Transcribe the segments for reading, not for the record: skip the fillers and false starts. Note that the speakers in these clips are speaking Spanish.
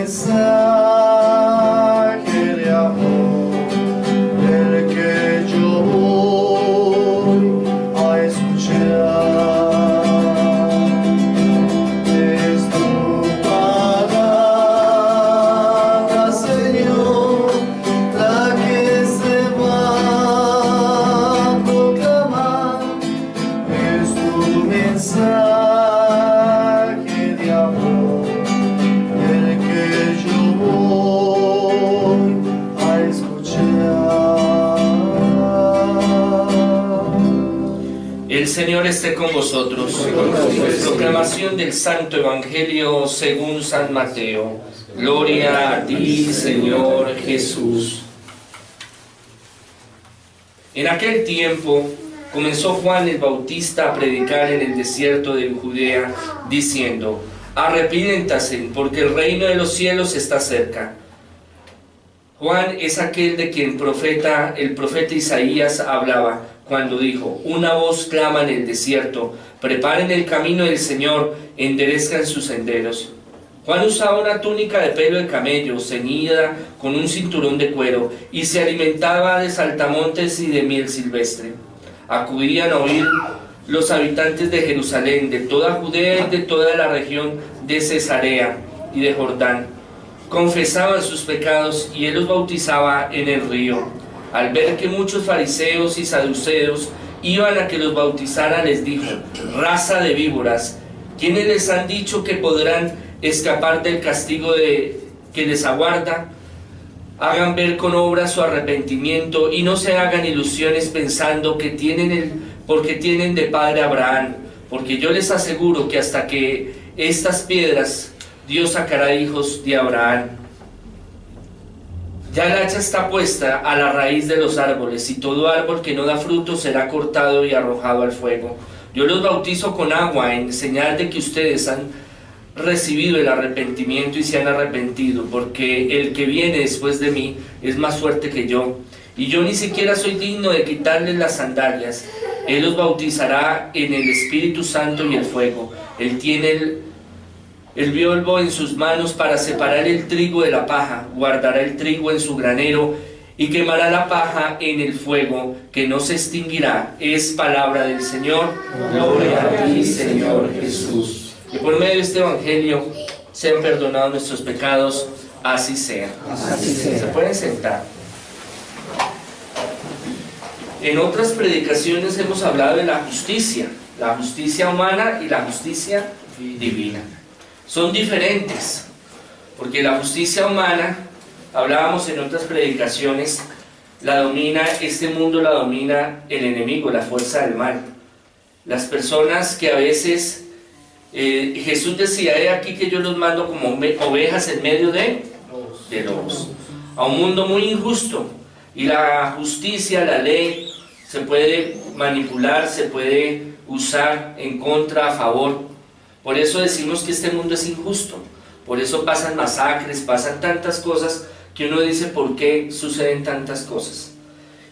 mensaje de amor, el que yo voy a escuchar. Es tu palabra, Señor, la que se va a proclamar. Es tu mensaje de amor, el que yo voy a escuchar. El Señor esté con vosotros. Proclamación del Santo Evangelio según San Mateo. Gloria a ti, Señor Jesús. En aquel tiempo comenzó Juan el Bautista a predicar en el desierto de Judea, diciendo: arrepiéntanse, porque el reino de los cielos está cerca. Juan es aquel de quien el profeta Isaías hablaba, cuando dijo: una voz clama en el desierto, preparen el camino del Señor, enderezcan sus senderos. Juan usaba una túnica de pelo de camello, ceñida con un cinturón de cuero, y se alimentaba de saltamontes y de miel silvestre. Acudían a oír los habitantes de Jerusalén, de toda Judea y de toda la región de Cesarea y de Jordán. Confesaban sus pecados y él los bautizaba en el río. Al ver que muchos fariseos y saduceos iban a que los bautizara, les dijo: raza de víboras, ¿quiénes les han dicho que podrán escapar del castigo que les aguarda? Hagan ver con obras su arrepentimiento y no se hagan ilusiones pensando que porque tienen de padre Abraham, porque yo les aseguro que hasta que estas piedras Dios sacará hijos de Abraham. Ya la hacha está puesta a la raíz de los árboles, y todo árbol que no da fruto será cortado y arrojado al fuego. Yo los bautizo con agua en señal de que ustedes han recibido el arrepentimiento y se han arrepentido, porque el que viene después de mí es más fuerte que yo, y yo ni siquiera soy digno de quitarles las sandalias. Él los bautizará en el Espíritu Santo y el fuego. Él tiene el bielbo en sus manos para separar el trigo de la paja, guardará el trigo en su granero y quemará la paja en el fuego, que no se extinguirá. Es palabra del Señor. Gloria a ti, Señor Jesús. Que por medio de este Evangelio sean perdonados nuestros pecados, así sea. Así sea. Se pueden sentar. En otras predicaciones hemos hablado de la justicia humana y la justicia divina. Son diferentes, porque la justicia humana, hablábamos en otras predicaciones, este mundo la domina el enemigo, la fuerza del mal. Las personas que a veces, Jesús decía: he aquí que yo los mando como ovejas en medio de lobos, a un mundo muy injusto, y la justicia, la ley, se puede manipular, se puede usar en contra, a favor. Por eso decimos que este mundo es injusto, por eso pasan masacres, pasan tantas cosas que uno dice: ¿por qué suceden tantas cosas?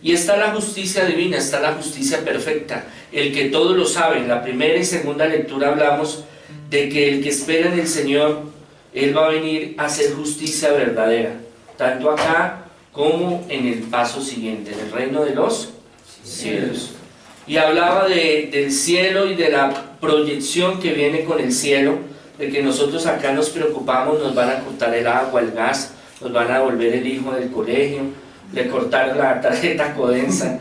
Y está la justicia divina, está la justicia perfecta, el que todo lo sabe. En la primera y segunda lectura hablamos de que el que espera en el Señor, Él va a venir a hacer justicia verdadera, tanto acá como en el paso siguiente, en el reino de los cielos. Y hablaba del cielo y de la proyección que viene con el cielo, de que nosotros acá nos preocupamos, nos van a cortar el agua, el gas, nos van a devolver el hijo del colegio, le cortaron la tarjeta Codensa.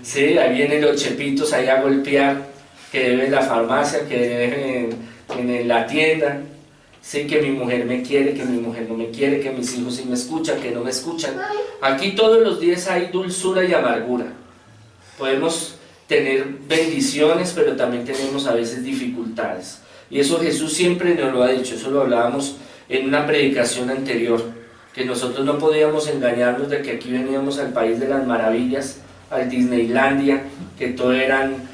Sí, ahí vienen los chepitos ahí a golpear, que debe en la farmacia, que debe en la tienda. Sí, que mi mujer me quiere, que mi mujer no me quiere, que mis hijos sí me escuchan, que no me escuchan. Aquí todos los días hay dulzura y amargura. Podemos tener bendiciones, pero también tenemos a veces dificultades. Y eso Jesús siempre nos lo ha dicho. Eso lo hablábamos en una predicación anterior, que nosotros no podíamos engañarnos de que aquí veníamos al país de las maravillas, al Disneylandia, que todo eran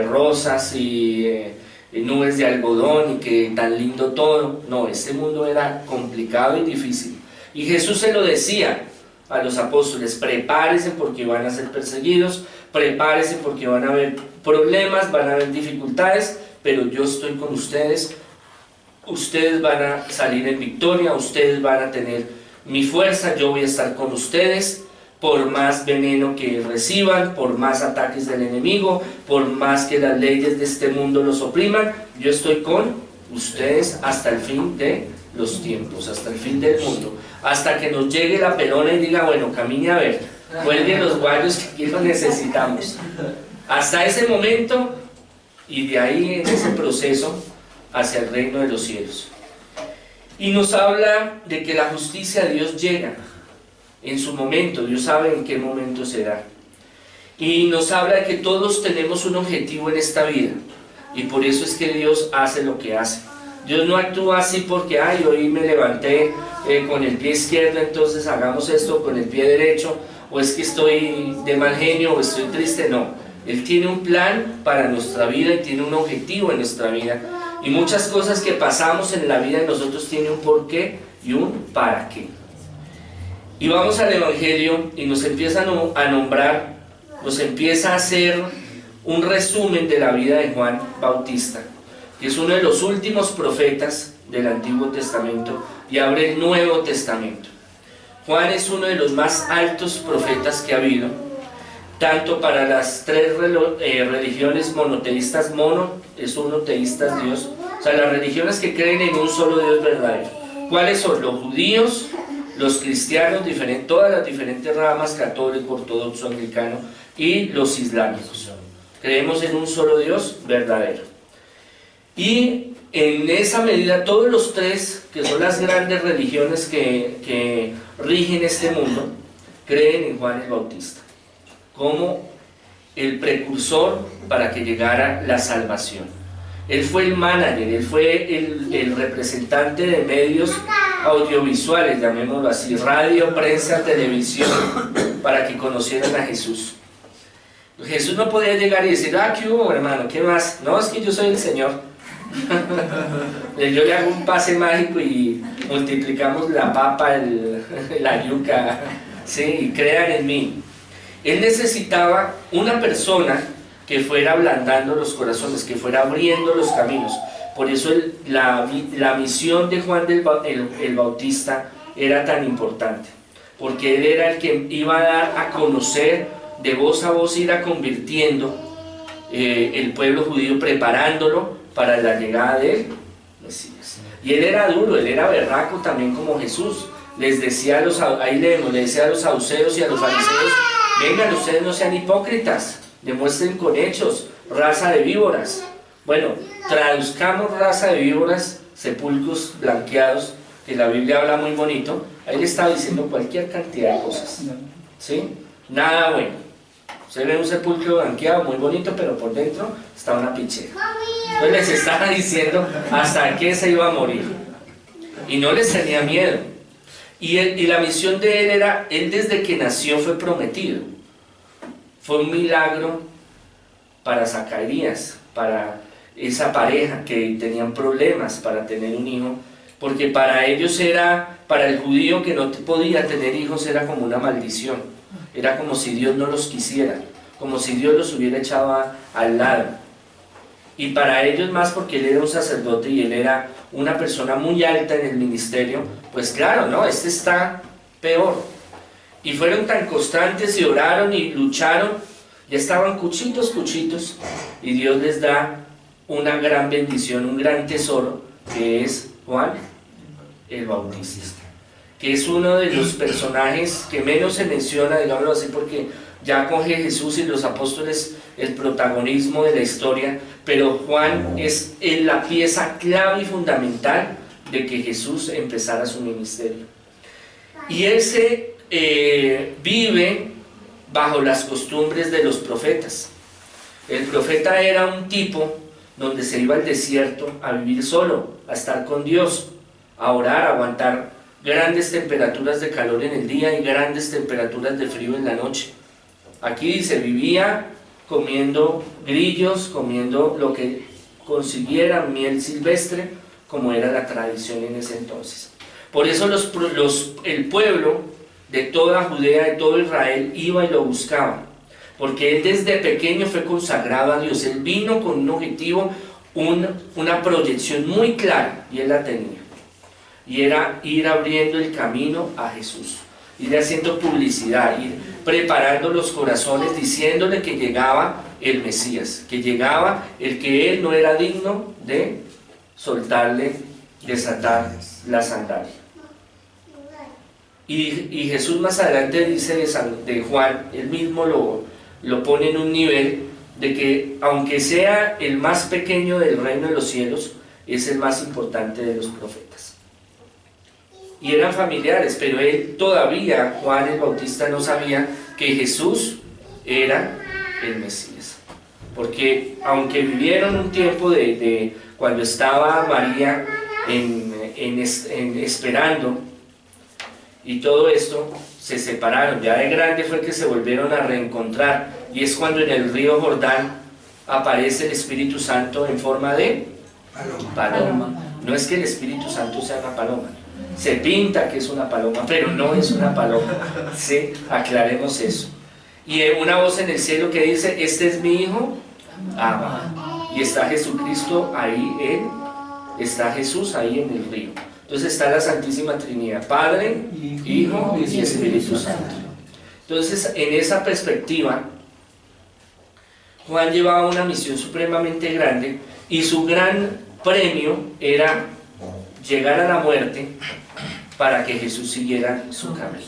rosas y nubes de algodón y que tan lindo todo. No, este mundo era complicado y difícil. Y Jesús se lo decía a los apóstoles: prepárense porque van a ser perseguidos, prepárense porque van a haber problemas, van a haber dificultades, pero yo estoy con ustedes ustedes van a salir en victoria, ustedes van a tener mi fuerza, yo voy a estar con ustedes, por más veneno que reciban, por más ataques del enemigo, por más que las leyes de este mundo los opriman, yo estoy con ustedes hasta el fin de los tiempos, hasta el fin del mundo, hasta que nos llegue la pelona y diga, bueno, camine a ver, cuelguen los guayos que aquí los necesitamos. Hasta ese momento, y de ahí en ese proceso hacia el reino de los cielos. Y nos habla de que la justicia de Dios llega en su momento, Dios sabe en qué momento será. Y nos habla de que todos tenemos un objetivo en esta vida, y por eso es que Dios hace lo que hace. Dios no actúa así porque, ay, hoy me levanté con el pie izquierdo, entonces hagamos esto con el pie derecho, o es que estoy de mal genio, o estoy triste. No, Él tiene un plan para nuestra vida y tiene un objetivo en nuestra vida. Y muchas cosas que pasamos en la vida de nosotros tienen un porqué y un para qué. Y vamos al Evangelio y nos empieza a nombrar, nos empieza a hacer un resumen de la vida de Juan Bautista, que es uno de los últimos profetas del Antiguo Testamento y abre el Nuevo Testamento. Juan es uno de los más altos profetas que ha habido, tanto para las tres religiones monoteístas, mono es uno, teístas Dios, o sea, las religiones que creen en un solo Dios verdadero. ¿Cuáles son? Los judíos, los cristianos, todas las diferentes ramas, católico, ortodoxo, anglicano, y los islámicos. Creemos en un solo Dios verdadero. Y en esa medida todos los tres, que son las grandes religiones que rigen este mundo, creen en Juan el Bautista como el precursor para que llegara la salvación. Él fue el manager, él fue el representante de medios audiovisuales, llamémoslo así, radio, prensa, televisión, para que conocieran a Jesús. Jesús no podía llegar y decir, ah, ¿qué hubo, hermano? ¿Qué más? No, es que yo soy el Señor. Yo le hago un pase mágico y multiplicamos la papa, la yuca, ¿sí? Y crean en mí. Él necesitaba una persona que fuera ablandando los corazones, que fuera abriendo los caminos. Por eso la misión de Juan el Bautista era tan importante, porque él era el que iba a dar a conocer, de voz a voz ir a convirtiendo el pueblo judío, preparándolo para la llegada del Mesías. Y él era duro, él era berraco también como Jesús. Les decía ahí leemos, le decía a los saduceos y a los fariseos, vengan, ustedes no sean hipócritas, demuestren con hechos, raza de víboras. Bueno, traduzcamos raza de víboras, sepulcros blanqueados, que la Biblia habla muy bonito. Ahí le estaba diciendo cualquier cantidad de cosas, ¿sí? Nada bueno. Se ve un sepulcro blanqueado muy bonito, pero por dentro está una pichera. Entonces les estaba diciendo hasta qué se iba a morir. Y no les tenía miedo. Y la misión de él era, él desde que nació fue prometido. Fue un milagro para Zacarías, para esa pareja que tenían problemas para tener un hijo, porque para ellos para el judío que no podía tener hijos era como una maldición, era como si Dios no los quisiera, como si Dios los hubiera echado al lado. Y para ellos más, porque él era un sacerdote y él era una persona muy alta en el ministerio, pues claro, no, este está peor. Y fueron tan constantes y oraron y lucharon, ya estaban cuchitos, y Dios les da una gran bendición, un gran tesoro, que es Juan el Bautista, que es uno de los personajes que menos se menciona, digámoslo así, porque ya coge Jesús y los apóstoles el protagonismo de la historia, pero Juan es la pieza clave y fundamental de que Jesús empezara su ministerio. Y él vive bajo las costumbres de los profetas. El profeta era un tipo donde se iba al desierto a vivir solo, a estar con Dios, a orar, a aguantar grandes temperaturas de calor en el día y grandes temperaturas de frío en la noche. Aquí dice, vivía comiendo grillos, comiendo lo que consiguiera, miel silvestre, como era la tradición en ese entonces. Por eso el pueblo de toda Judea, de todo Israel, iba y lo buscaba, porque él desde pequeño fue consagrado a Dios. Él vino con un objetivo una proyección muy clara, y él la tenía, y era ir abriendo el camino a Jesús, ir haciendo publicidad, ir preparando los corazones, diciéndole que llegaba el Mesías, que llegaba el que él no era digno de soltarle, desatar la sandalia. Y Jesús más adelante dice de Juan, él mismo lo pone en un nivel de que aunque sea el más pequeño del reino de los cielos, es el más importante de los profetas. Y eran familiares, pero él todavía, Juan el Bautista, no sabía que Jesús era el Mesías. Porque aunque vivieron un tiempo de cuando estaba María esperando y todo esto, se separaron. Ya de grande fue que se volvieron a reencontrar, y es cuando en el río Jordán aparece el Espíritu Santo en forma de paloma. No es que el Espíritu Santo sea una paloma, se pinta que es una paloma, pero no es una paloma. Sí, aclaremos eso. Y una voz en el cielo que dice: este es mi Hijo amado. Y está Jesucristo ahí, está Jesús ahí en el río. Entonces está la Santísima Trinidad, Padre, Hijo y Espíritu Santo. Entonces, en esa perspectiva, Juan llevaba una misión supremamente grande, y su gran premio era llegar a la muerte para que Jesús siguiera su camino.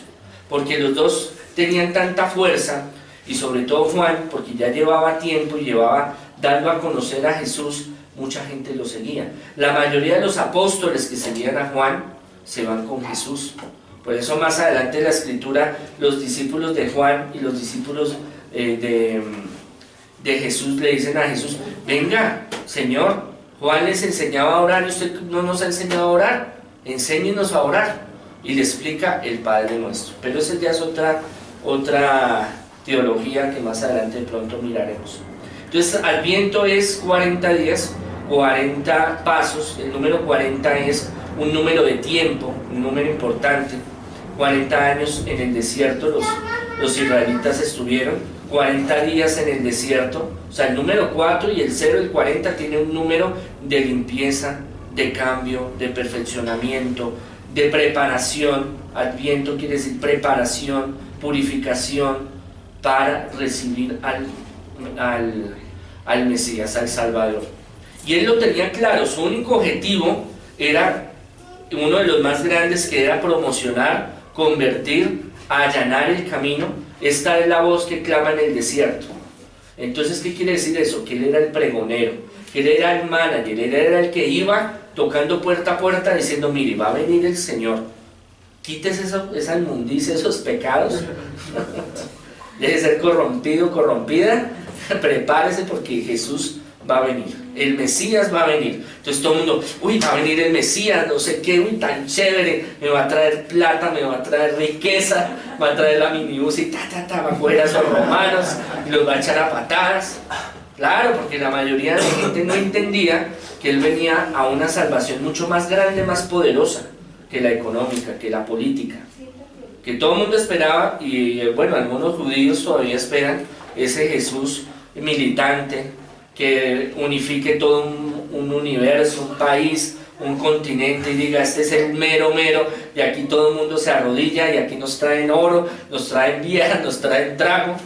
Porque los dos tenían tanta fuerza, y sobre todo Juan, porque ya llevaba tiempo y llevaba dando a conocer a Jesús, mucha gente lo seguía. La mayoría de los apóstoles que seguían a Juan se van con Jesús. Por eso más adelante en la Escritura, los discípulos de Juan y los discípulos de Jesús le dicen a Jesús: venga, Señor, Juan les enseñaba a orar y usted no nos ha enseñado a orar, enséñenos a orar. Y le explica el Padre Nuestro. Pero esa ya es otra teología que más adelante de pronto miraremos. Entonces, Adviento es 40 días, 40 pasos. El número 40 es un número de tiempo, un número importante. 40 años en el desierto los israelitas estuvieron, 40 días en el desierto. O sea, el número 4 y el 0, el 40, tiene un número de limpieza, de cambio, de perfeccionamiento, de preparación. Adviento quiere decir preparación, purificación, para recibir al Mesías, al Salvador. Y él lo tenía claro. Su único objetivo era, uno de los más grandes, que era promocionar, convertir, allanar el camino. Esta es la voz que clama en el desierto. Entonces, ¿qué quiere decir eso? Que él era el pregonero, que él era el manager, él era el que iba tocando puerta a puerta diciendo: mire, va a venir el Señor, quítese esa inmundicia, esos pecados, deje de ser corrompido, corrompida, prepárese porque Jesús va a venir, el Mesías va a venir. Entonces todo el mundo: uy, va a venir el Mesías, no sé qué, uy, tan chévere, me va a traer plata, me va a traer riqueza, va a traer la minibús y va a coger a esos romanos y los va a echar a patadas. Claro, porque la mayoría de la gente no entendía que él venía a una salvación mucho más grande, más poderosa que la económica, que la política, que todo el mundo esperaba. Y bueno, algunos judíos todavía esperan ese Jesús militante, que unifique todo un universo, un país, un continente, y diga: este es el mero mero, y aquí todo el mundo se arrodilla, y aquí nos traen oro, nos traen viejas, nos traen trago,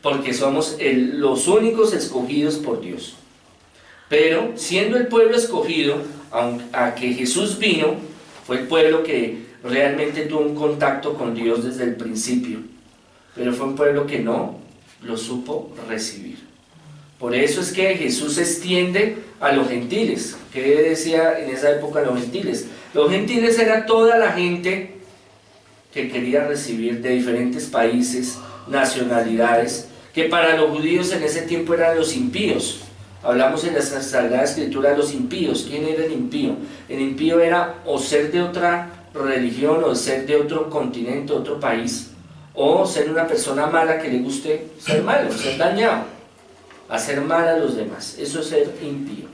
porque somos los únicos escogidos por Dios. Pero siendo el pueblo escogido, a que Jesús vino, fue el pueblo que realmente tuvo un contacto con Dios desde el principio, pero fue un pueblo que no lo supo recibir. Por eso es que Jesús se extiende a los gentiles. ¿Qué decía en esa época los gentiles? Los gentiles era toda la gente que quería recibir, de diferentes países, nacionalidades, que para los judíos en ese tiempo eran los impíos. Hablamos en la Sagrada Escritura de los impíos. ¿Quién era el impío? El impío era o ser de otra religión, o ser de otro continente, otro país, o ser una persona mala que le guste ser malo, ser dañado, hacer mal a los demás. Eso es ser impío.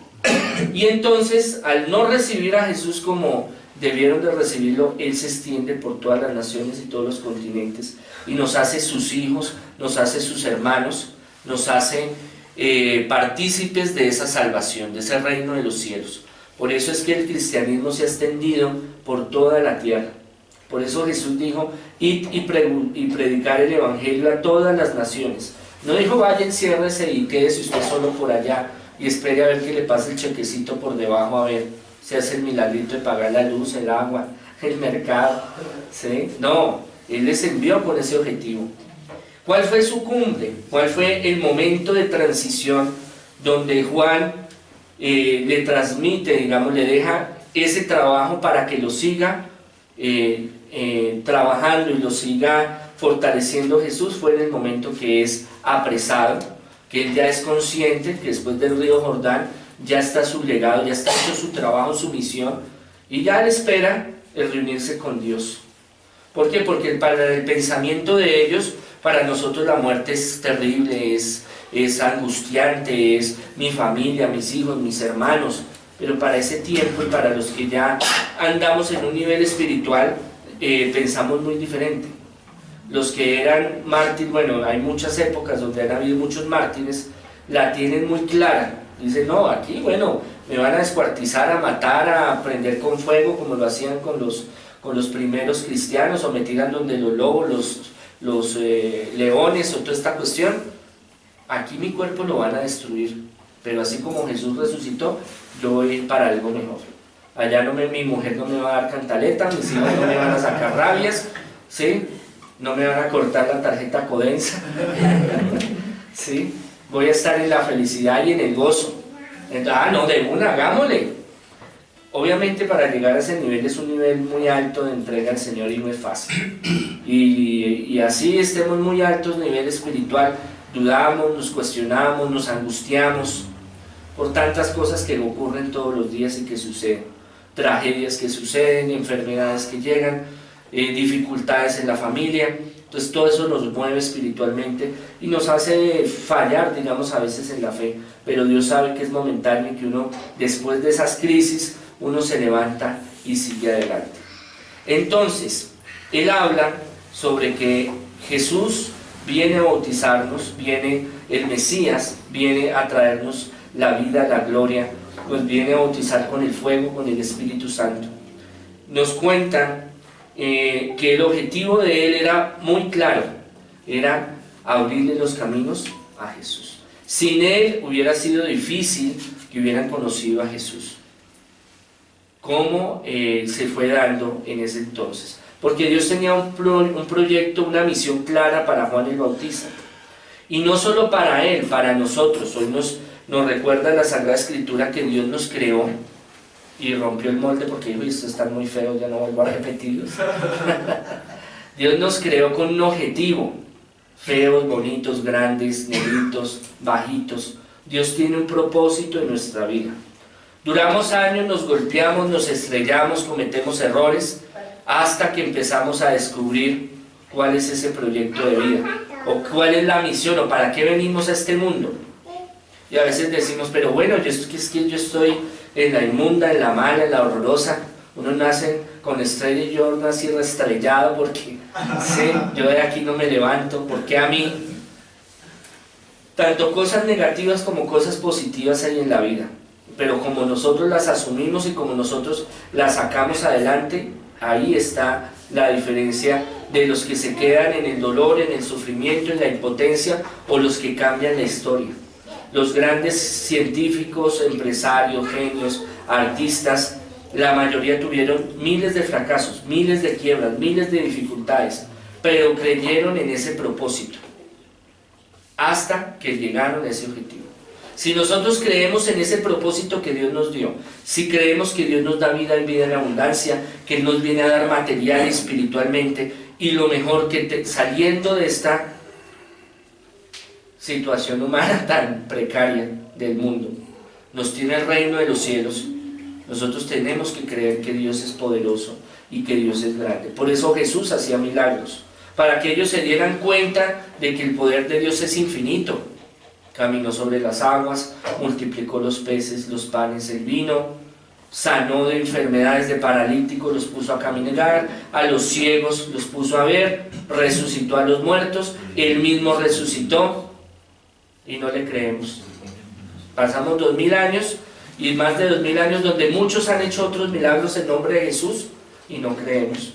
Y entonces, al no recibir a Jesús como debieron de recibirlo, él se extiende por todas las naciones y todos los continentes, y nos hace sus hijos, nos hace sus hermanos, nos hace partícipes de esa salvación, de ese reino de los cielos. Por eso es que el cristianismo se ha extendido por toda la tierra. Por eso Jesús dijo, id y predicar el evangelio a todas las naciones. No dijo, vaya, enciérrese y quédese usted solo por allá y espere a ver que le pase el chequecito por debajo, a ver si hace el milagrito de pagar la luz, el agua, el mercado, ¿sí? No, Él les envió con ese objetivo. ¿Cuál fue su cumbre? ¿Cuál fue el momento de transición donde Juan le transmite, digamos, le deja ese trabajo para que lo siga trabajando y lo siga fortaleciendo Jesús? Fue en el momento que es apresado, que él ya es consciente que después del río Jordán ya está su legado, ya está hecho su trabajo, su misión, y ya le espera el reunirse con Dios. ¿Por qué? Porque para el pensamiento de ellos, para nosotros la muerte es terrible, es angustiante, es mi familia, mis hijos, mis hermanos, pero para ese tiempo y para los que ya andamos en un nivel espiritual, pensamos muy diferente. Los que eran mártires, bueno, hay muchas épocas donde han habido muchos mártires, la tienen muy clara. Dicen, no, aquí, bueno, me van a descuartizar, a matar, a prender con fuego, como lo hacían con los primeros cristianos, o me tiran donde los lobos, los leones, o toda esta cuestión. Aquí mi cuerpo lo van a destruir, pero así como Jesús resucitó, yo voy para algo mejor. Allá mi mujer no me va a dar cantaleta, mis hijos no me van a sacar rabias, ¿sí? No me van a cortar la tarjeta Codensa, ¿sí? Voy a estar en la felicidad y en el gozo. Entonces, no, de una, hagámosle. Obviamente para llegar a ese nivel es un nivel muy alto de entrega al Señor y no es fácil. Y así estemos muy altos nivel espiritual, dudamos, nos cuestionamos, nos angustiamos por tantas cosas que ocurren todos los días y que suceden. Tragedias que suceden, enfermedades que llegan, dificultades en la familia. Entonces todo eso nos mueve espiritualmente y nos hace fallar, digamos, a veces en la fe, pero Dios sabe que es momentáneo y que uno, después de esas crisis, uno se levanta y sigue adelante. Entonces, él habla sobre que Jesús viene a bautizarnos, viene el Mesías, viene a traernos la vida, la gloria, nos viene a bautizar con el fuego, con el Espíritu Santo. Nos cuenta que el objetivo de él era muy claro, era abrirle los caminos a Jesús. Sin él hubiera sido difícil que hubieran conocido a Jesús. ¿Cómo se fue dando en ese entonces? Porque Dios tenía un proyecto, una misión clara para Juan el Bautista. Y no solo para él, para nosotros. Hoy nos recuerda la Sagrada Escritura que Dios nos creó y rompió el molde porque dijo, esto está muy feo, ya no vuelvo a repetirlos. Dios nos creó con un objetivo, feos, bonitos, grandes, negritos, bajitos. Dios tiene un propósito en nuestra vida. Duramos años, nos golpeamos, nos estrellamos, cometemos errores, hasta que empezamos a descubrir cuál es ese proyecto de vida, o cuál es la misión, o para qué venimos a este mundo. Y a veces decimos, pero bueno, es que yo estoy en la inmunda, en la mala, en la horrorosa. Uno nace con estrella y yo nací restrellado porque sí, yo de aquí no me levanto, porque a mí. Tanto cosas negativas como cosas positivas hay en la vida, pero como nosotros las asumimos y como nosotros las sacamos adelante, ahí está la diferencia de los que se quedan en el dolor, en el sufrimiento, en la impotencia, o los que cambian la historia. Los grandes científicos, empresarios, genios, artistas, la mayoría tuvieron miles de fracasos, miles de quiebras, miles de dificultades, pero creyeron en ese propósito, hasta que llegaron a ese objetivo. Si nosotros creemos en ese propósito que Dios nos dio, si creemos que Dios nos da vida y vida en abundancia, que Él nos viene a dar material espiritualmente, y lo mejor que saliendo de esta situación humana tan precaria del mundo, nos tiene el reino de los cielos, nosotros tenemos que creer que Dios es poderoso y que Dios es grande. Por eso Jesús hacía milagros, para que ellos se dieran cuenta de que el poder de Dios es infinito. Caminó sobre las aguas, multiplicó los peces, los panes, el vino, sanó de enfermedades, de paralíticos, los puso a caminar, a los ciegos los puso a ver, resucitó a los muertos, él mismo resucitó. y no le creemos. Pasamos 2000 años y más de 2000 años donde muchos han hecho otros milagros en nombre de Jesús y no creemos.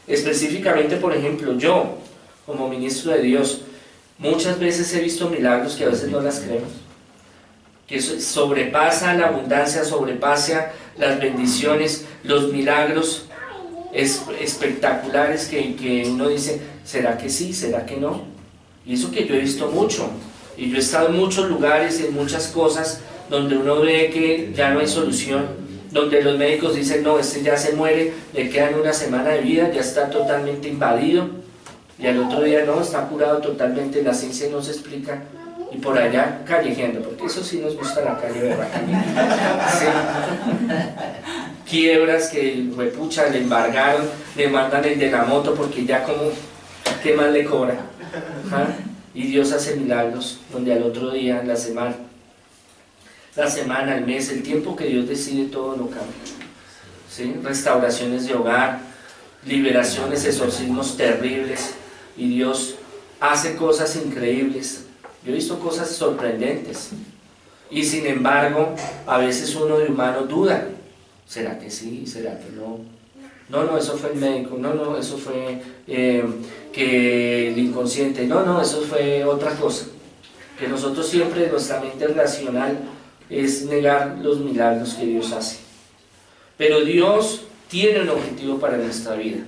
Específicamente, por ejemplo, yo, como ministro de Dios, muchas veces he visto milagros que a veces no las creemos, que sobrepasa la abundancia, sobrepasa las bendiciones, los milagros espectaculares que uno dice, ¿será que sí? ¿Será que no? Y eso que yo he visto mucho, y yo he estado en muchos lugares, en muchas cosas, donde uno ve que ya no hay solución, donde los médicos dicen, no, este ya se muere, le quedan una semana de vida, ya está totalmente invadido, y al otro día no, está curado totalmente, la ciencia no se explica, y por allá callejeando, porque eso sí nos gusta la calle, ¿verdad? Sí. Quiebras que, repucha, le embargaron, le mandan el de la moto, porque ya como, ¿qué más le cobra? ¿Ah? Y Dios hace milagros, donde al otro día, la semana, el mes, el tiempo que Dios decide, todo lo cambia. ¿Sí? Restauraciones de hogar, liberaciones, exorcismos terribles, y Dios hace cosas increíbles. Yo he visto cosas sorprendentes, y sin embargo, a veces uno de humano duda, ¿será que sí? ¿Será que no? No, eso fue el médico, no, eso fue que el inconsciente, no, eso fue otra cosa. Que nosotros siempre, nuestra mente racional, es negar los milagros que Dios hace. Pero Dios tiene un objetivo para nuestra vida.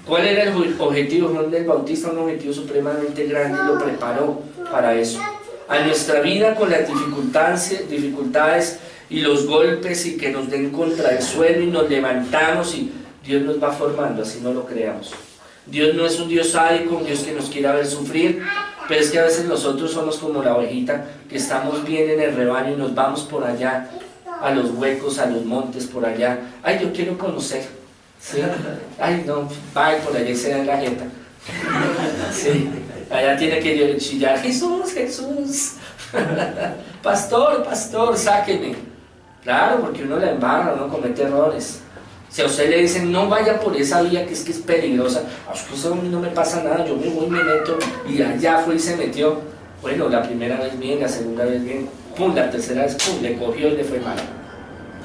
¿Cuál era el objetivo? Juan del Bautista, un objetivo supremamente grande, y lo preparó para eso. A nuestra vida, con las dificultades y los golpes, y que nos den contra el suelo y nos levantamos, y Dios nos va formando, así no lo creamos. Dios no es un Dios sádico, un Dios que nos quiera ver sufrir, pero es que a veces nosotros somos como la ovejita, que estamos bien en el rebaño y nos vamos por allá, a los huecos, a los montes, por allá. Ay, yo quiero conocer, ¿sí? Ay, no, vaya por allá y se da en la jeta. Sí, allá tiene que chillar, Jesús, Jesús, pastor, sáqueme. Claro, porque uno la embarra, uno comete errores. Si a usted le dicen, no vaya por esa vía que es peligrosa, a mí no me pasa nada, yo me voy, me meto, y allá fue y se metió. Bueno, la primera vez bien, la segunda vez bien, pum, la tercera vez, pum, le cogió y le fue mal.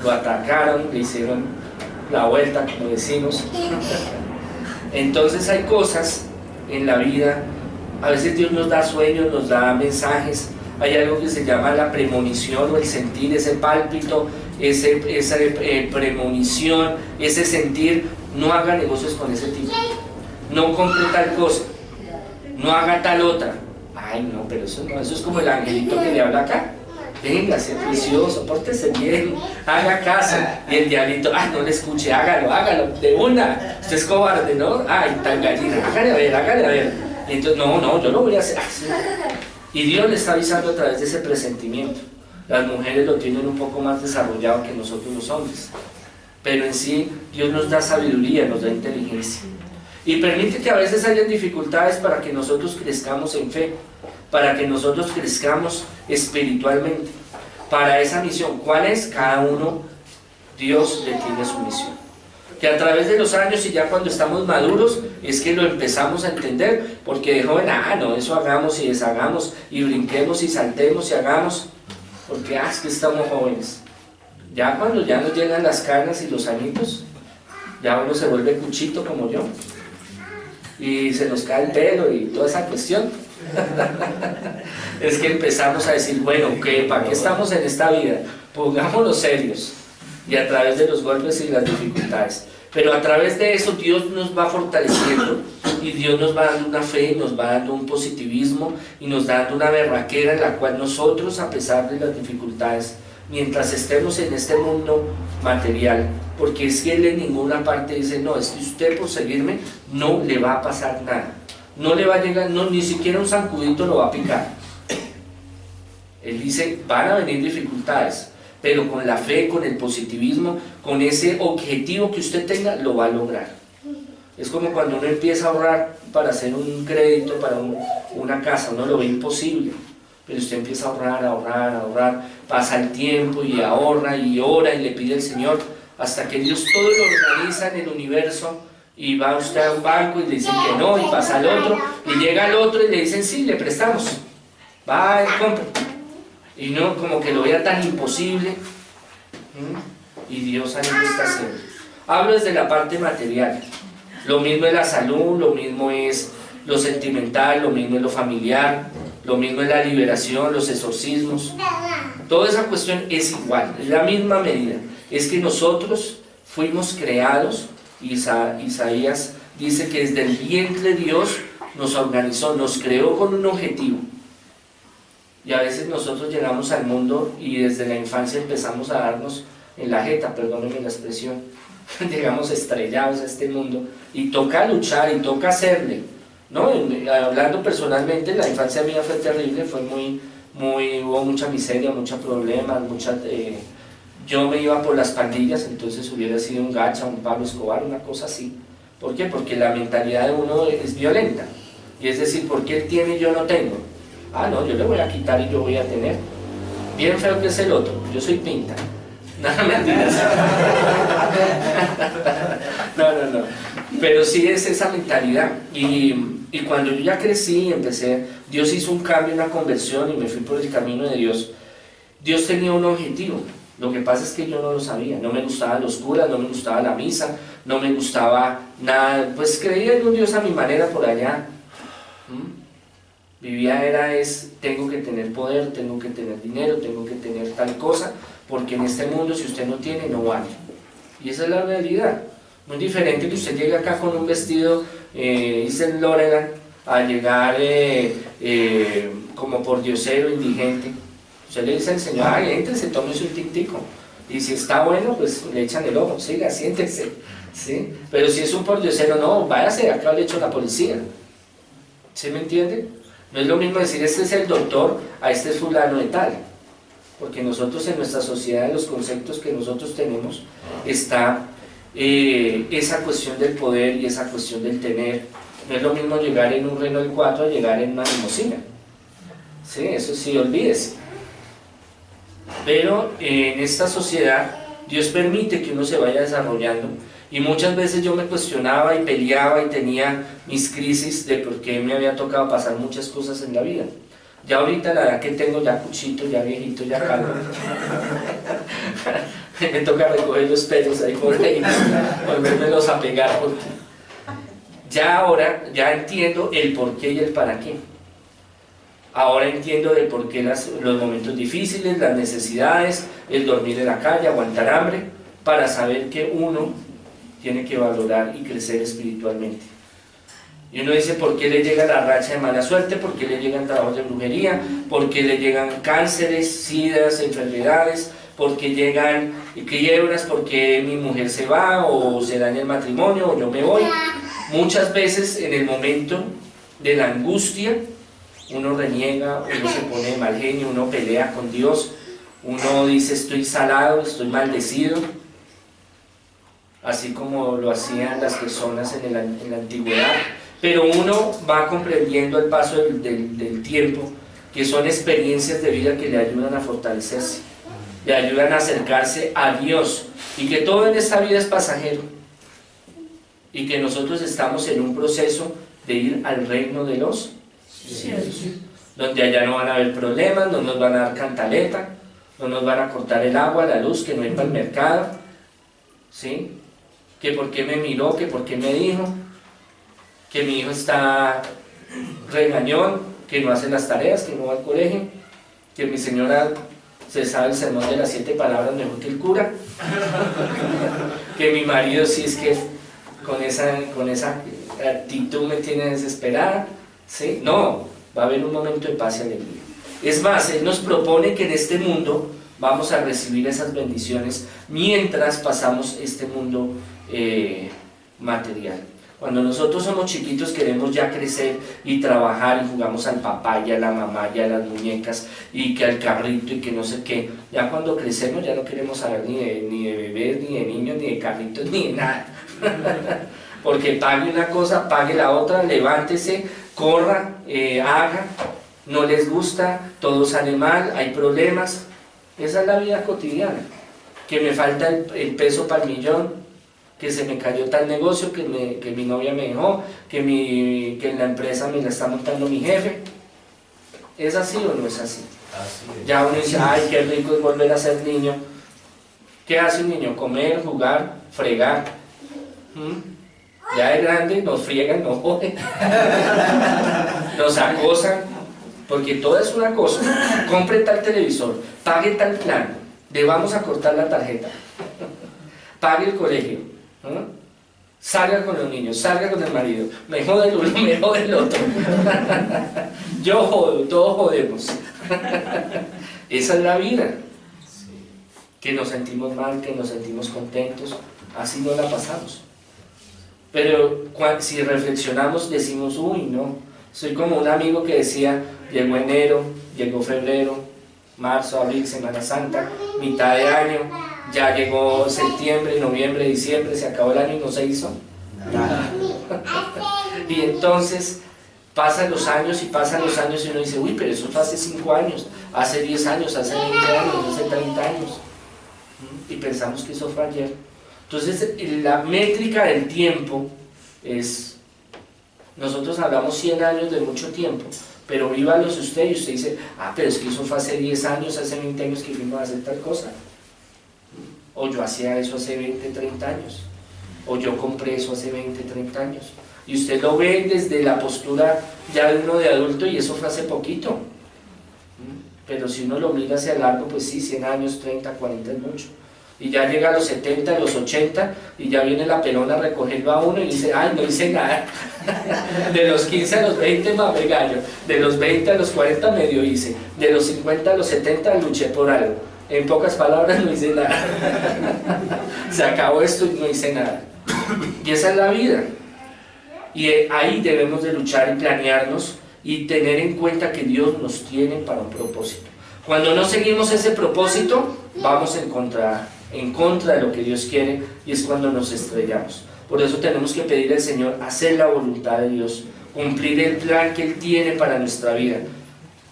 Lo atacaron, le hicieron la vuelta, como decimos. Entonces hay cosas en la vida, a veces Dios nos da sueños, nos da mensajes. Hay algo que se llama la premonición, o el sentir, ese pálpito, esa premonición, ese sentir. No haga negocios con ese tipo, no compre tal cosa, no haga tal otra. Ay, no, pero eso no, eso es como el angelito que le habla acá. Venga, sea precioso, pórtese bien, haga caso. Y el diablito, ay, no le escuche, hágalo, de una. Usted es cobarde, ¿no? Ay, tan gallina, hágale a ver. Y entonces, no, yo lo voy a hacer. Y Dios le está avisando a través de ese presentimiento. Las mujeres lo tienen un poco más desarrollado que nosotros los hombres. Pero en sí, Dios nos da sabiduría, nos da inteligencia. Y permite que a veces hayan dificultades para que nosotros crezcamos en fe, para que nosotros crezcamos espiritualmente, para esa misión. ¿Cuál es? Cada uno, Dios le tiene su misión. Que a través de los años, y ya cuando estamos maduros, es que lo empezamos a entender, porque de joven, no, eso hagamos y deshagamos, y brinquemos y saltemos y hagamos, porque es que estamos jóvenes. Ya cuando ya nos llegan las canas y los añitos, ya uno se vuelve cuchito como yo, y se nos cae el pelo y toda esa cuestión. Es que empezamos a decir, bueno, ¿para qué estamos en esta vida? Pongámonos serios, y a través de los golpes y las dificultades. Pero a través de eso Dios nos va fortaleciendo, y Dios nos va dando una fe, nos va dando un positivismo, y nos da dando una berraquera en la cual nosotros, a pesar de las dificultades, mientras estemos en este mundo material, porque es que Él en ninguna parte dice, no, es que usted por seguirme no le va a pasar nada, no le va a llegar, no, ni siquiera un zancudito lo va a picar. Él dice, van a venir dificultades, pero con la fe, con el positivismo, con ese objetivo que usted tenga, lo va a lograr. Es como cuando uno empieza a ahorrar para hacer un crédito, para una casa, uno lo ve imposible, pero usted empieza a ahorrar, pasa el tiempo y ahorra y ora y le pide al Señor, hasta que Dios todo lo organiza en el universo, y va usted a un banco y le dicen que no, y pasa al otro, y llega al otro y le dicen sí, le prestamos. va y compra. Y no como que lo vea tan imposible. Y Dios algo está haciendo. Hablo desde la parte material. Lo mismo es la salud, lo mismo es lo sentimental, lo mismo es lo familiar, lo mismo es la liberación, los exorcismos. Toda esa cuestión es igual, es la misma medida. Es que nosotros fuimos creados, Isaías dice que desde el vientre Dios nos organizó, nos creó con un objetivo. Y a veces nosotros llegamos al mundo y desde la infancia empezamos a darnos en la jeta, perdónenme la expresión, llegamos estrellados a este mundo y toca luchar y toca hacerle, ¿no? Hablando personalmente, la infancia mía fue terrible, fue hubo mucha miseria, muchos problemas, yo me iba por las pandillas, entonces hubiera sido un Gacha, un Pablo Escobar, una cosa así. ¿Por qué? Porque la mentalidad de uno es violenta, y es decir, ¿por qué él tiene y yo no tengo? Ah, no, yo le voy a quitar y yo voy a tener. Bien feo que es el otro, yo soy pinta. No, mentiras. No. Pero sí es esa mentalidad. Y cuando yo ya crecí, Dios hizo un cambio, una conversión y me fui por el camino de Dios. Dios tenía un objetivo. Lo que pasa es que yo no lo sabía. No me gustaban los curas, no me gustaba la misa, no me gustaba nada. Pues creía en un Dios a mi manera por allá. Vivía tengo que tener poder, tengo que tener dinero, tengo que tener tal cosa, porque en este mundo si usted no tiene, no vale. Y esa es la realidad. Muy diferente que usted llegue acá con un vestido Yves Loredan a llegar como por diosero, indigente. Usted le dice al Señor, ay, éntrese, tómese un tintico. Y si está bueno, pues le echan el ojo, siga, siéntese. ¿Sí? Pero si es un pordiosero, no, váyase, acá le echo la policía. ¿Sí me entiende? No es lo mismo decir, este es el doctor, a este es fulano de tal. Porque nosotros en nuestra sociedad, en los conceptos que nosotros tenemos, está esa cuestión del poder y esa cuestión del tener. No es lo mismo llegar en un Renault 4 a llegar en una limusina. Sí, eso sí, olvídese. Pero en esta sociedad, Dios permite que uno se vaya desarrollando. Y muchas veces yo me cuestionaba y peleaba y tenía mis crisis de por qué me había tocado pasar muchas cosas en la vida. Ya ahorita la edad que tengo, ya cuchito, ya viejito, ya calvo, me toca recoger los pelos ahí por ahí, volvérmelos a pegar, porque ya ahora ya entiendo el por qué y el para qué. Ahora entiendo de por qué los momentos difíciles, las necesidades, el dormir en la calle, aguantar hambre, para saber que uno tiene que valorar y crecer espiritualmente. Y uno dice, ¿por qué le llega la racha de mala suerte? ¿Por qué le llegan trabajos de brujería? ¿Por qué le llegan cánceres, sidas, enfermedades? ¿Por qué llegan quiebras? ¿Por qué mi mujer se va? ¿O se daña el matrimonio? ¿O yo me voy? Muchas veces en el momento de la angustia, uno reniega, uno se pone de mal genio, uno pelea con Dios, uno dice, estoy salado, estoy maldecido. Así como lo hacían las personas en la antigüedad. Pero uno va comprendiendo al paso del tiempo que son experiencias de vida que le ayudan a fortalecerse, le ayudan a acercarse a Dios, y que todo en esta vida es pasajero, y que nosotros estamos en un proceso de ir al reino de los cielos, donde allá no van a haber problemas, no nos van a dar cantaleta, no nos van a cortar el agua, la luz, que no hay para el mercado, ¿sí? Que por qué me miró, que por qué me dijo, que mi hijo está regañón, que no hace las tareas, que no va al colegio, que mi señora se sabe el sermón de las 7 palabras mejor que el cura, que mi marido sí es que con esa actitud me tiene desesperada, ¿sí? No, va a haber un momento de paz y alegría. Es más, Él nos propone que en este mundo vamos a recibir esas bendiciones mientras pasamos este mundo material. Cuando nosotros somos chiquitos queremos ya crecer y trabajar y jugamos al papá y a la mamá y a las muñecas y que al carrito y que no sé qué. Ya cuando crecemos ya no queremos saber ni de bebés, ni de niños, ni de carritos, ni de nada. Porque pague una cosa, pague la otra, levántese, corra, haga, no les gusta, todo sale mal, hay problemas. Esa es la vida cotidiana. Que me falta el peso para el millón, que se me cayó tal negocio, que mi novia me dejó, que en la empresa me la está montando mi jefe. ¿Es así o no es así? Así es. Ya uno dice, ay, qué rico es volver a ser niño. ¿Qué hace un niño? Comer, jugar, fregar. Ya de grande nos friegan, nos joden, nos acosan, porque todo es una cosa. Compre tal televisor, pague tal plan, le vamos a cortar la tarjeta, pague el colegio, salga con los niños, salga con el marido, me jode el uno, me jode el otro. Yo jodo, todos jodemos. Esa es la vida. Que nos sentimos mal, que nos sentimos contentos, así no la pasamos. Pero si reflexionamos decimos, uy, no, soy como un amigo que decía, llegó enero, llegó febrero, marzo, abril, Semana Santa, mitad de año, ya llegó septiembre, noviembre, diciembre, se acabó el año y no se hizo nada. Y entonces pasan los años y uno dice, uy, pero eso fue hace 5 años, hace 10 años, hace 20 años, hace 30 años. Y pensamos que eso fue ayer. Entonces, la métrica del tiempo es, nosotros hablamos 100 años de mucho tiempo, pero vívalos usted y usted dice, ah, pero es que eso fue hace 10 años, hace 20 años que fuimos a hacer tal cosa. O yo hacía eso hace 20, 30 años. O yo compré eso hace 20, 30 años. Y usted lo ve desde la postura ya de uno de adulto y eso fue hace poquito. Pero si uno lo mira hacia largo, pues sí, 100 años, 30, 40 es mucho. Y ya llega a los 70, a los 80, y ya viene la pelona a recogerlo a uno y dice, ay, no hice nada. De los 15 a los 20 mamé gallo, de los 20 a los 40 medio hice, de los 50 a los 70 luché por algo. En pocas palabras, no hice nada. Se acabó esto y no hice nada. Y esa es la vida. Y ahí debemos de luchar y planearnos y tener en cuenta que Dios nos tiene para un propósito. Cuando no seguimos ese propósito, vamos en contra de lo que Dios quiere, y es cuando nos estrellamos. Por eso tenemos que pedir al Señor hacer la voluntad de Dios, cumplir el plan que Él tiene para nuestra vida.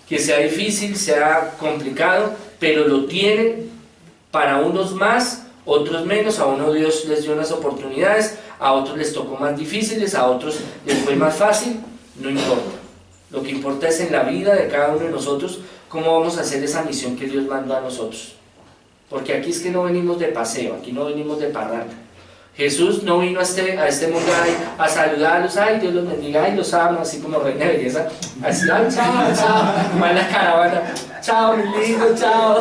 Que sea difícil, sea complicado, pero lo tiene para unos más, otros menos. A uno Dios les dio unas oportunidades, a otros les tocó más difíciles, a otros les fue más fácil. No importa. Lo que importa es en la vida de cada uno de nosotros cómo vamos a hacer esa misión que Dios mandó a nosotros. Porque aquí es que no venimos de paseo, aquí no venimos de parranda. Jesús no vino a este mundo a saludarlos, ay, Dios los bendiga, ay, los amo, así como reina de belleza, así, ay, chao, chao, va en la caravana, chao, mi lindo, chao.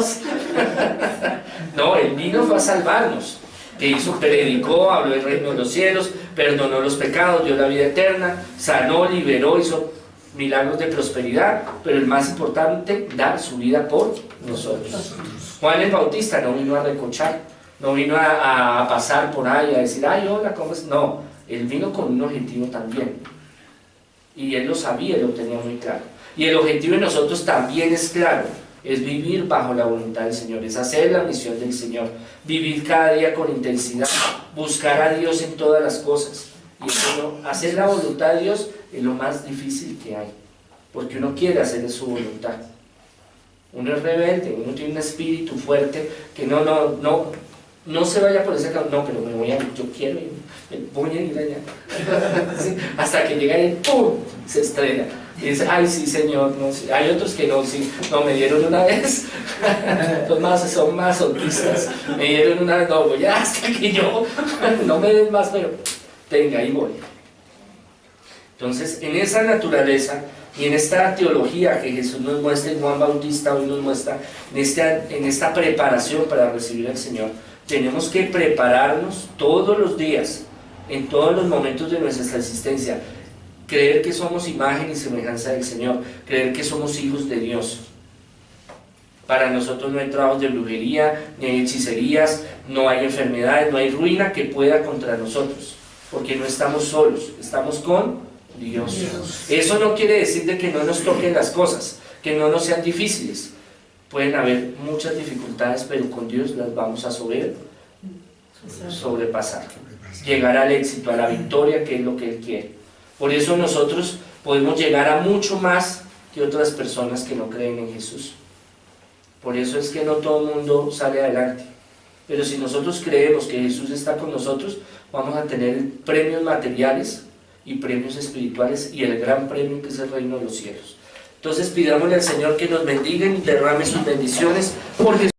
No, Él vino fue a salvarnos. Que hizo? Predicó, habló del reino de los cielos, perdonó los pecados, dio la vida eterna, sanó, liberó, hizo milagros de prosperidad, pero el más importante, dar su vida por nosotros. Juan el Bautista no vino a recochar, no vino a pasar por ahí, a decir, ay, hola, ¿cómo es? No, él vino con un objetivo también. Y él lo sabía, él lo tenía muy claro. Y el objetivo de nosotros también es claro, es vivir bajo la voluntad del Señor, es hacer la misión del Señor, vivir cada día con intensidad, buscar a Dios en todas las cosas. Y eso, hacer la voluntad de Dios es lo más difícil que hay, porque uno quiere hacer su voluntad. Uno es rebelde, uno tiene un espíritu fuerte que no se vaya por ese camino, no, pero yo quiero ir, me voy a ir allá. Sí, hasta que llega y ¡pum! Se estrella. Y dice, ay, sí, Señor, no, sí. Hay otros que no, sí, no, me dieron una vez, son más autistas, me dieron una vez, no, voy hasta que yo, no me den más, pero venga, ahí voy. Entonces, en esa naturaleza y en esta teología que Jesús nos muestra, y Juan Bautista hoy nos muestra, en esta preparación para recibir al Señor, tenemos que prepararnos todos los días, en todos los momentos de nuestra existencia, creer que somos imagen y semejanza del Señor, creer que somos hijos de Dios. Para nosotros no hay trabajos de brujería, ni hay hechicerías, no hay enfermedades, no hay ruina que pueda contra nosotros, porque no estamos solos, estamos con Dios. Eso no quiere decir de que no nos toquen las cosas, que no nos sean difíciles. Pueden haber muchas dificultades, pero con Dios las vamos a sobrepasar. Llegar al éxito, a la victoria, que es lo que Él quiere. Por eso nosotros podemos llegar a mucho más que otras personas que no creen en Jesús. Por eso es que no todo el mundo sale adelante. Pero si nosotros creemos que Jesús está con nosotros, vamos a tener premios materiales y premios espirituales y el gran premio que es el reino de los cielos. Entonces pidámosle al Señor que nos bendiga y derrame sus bendiciones por Jesús.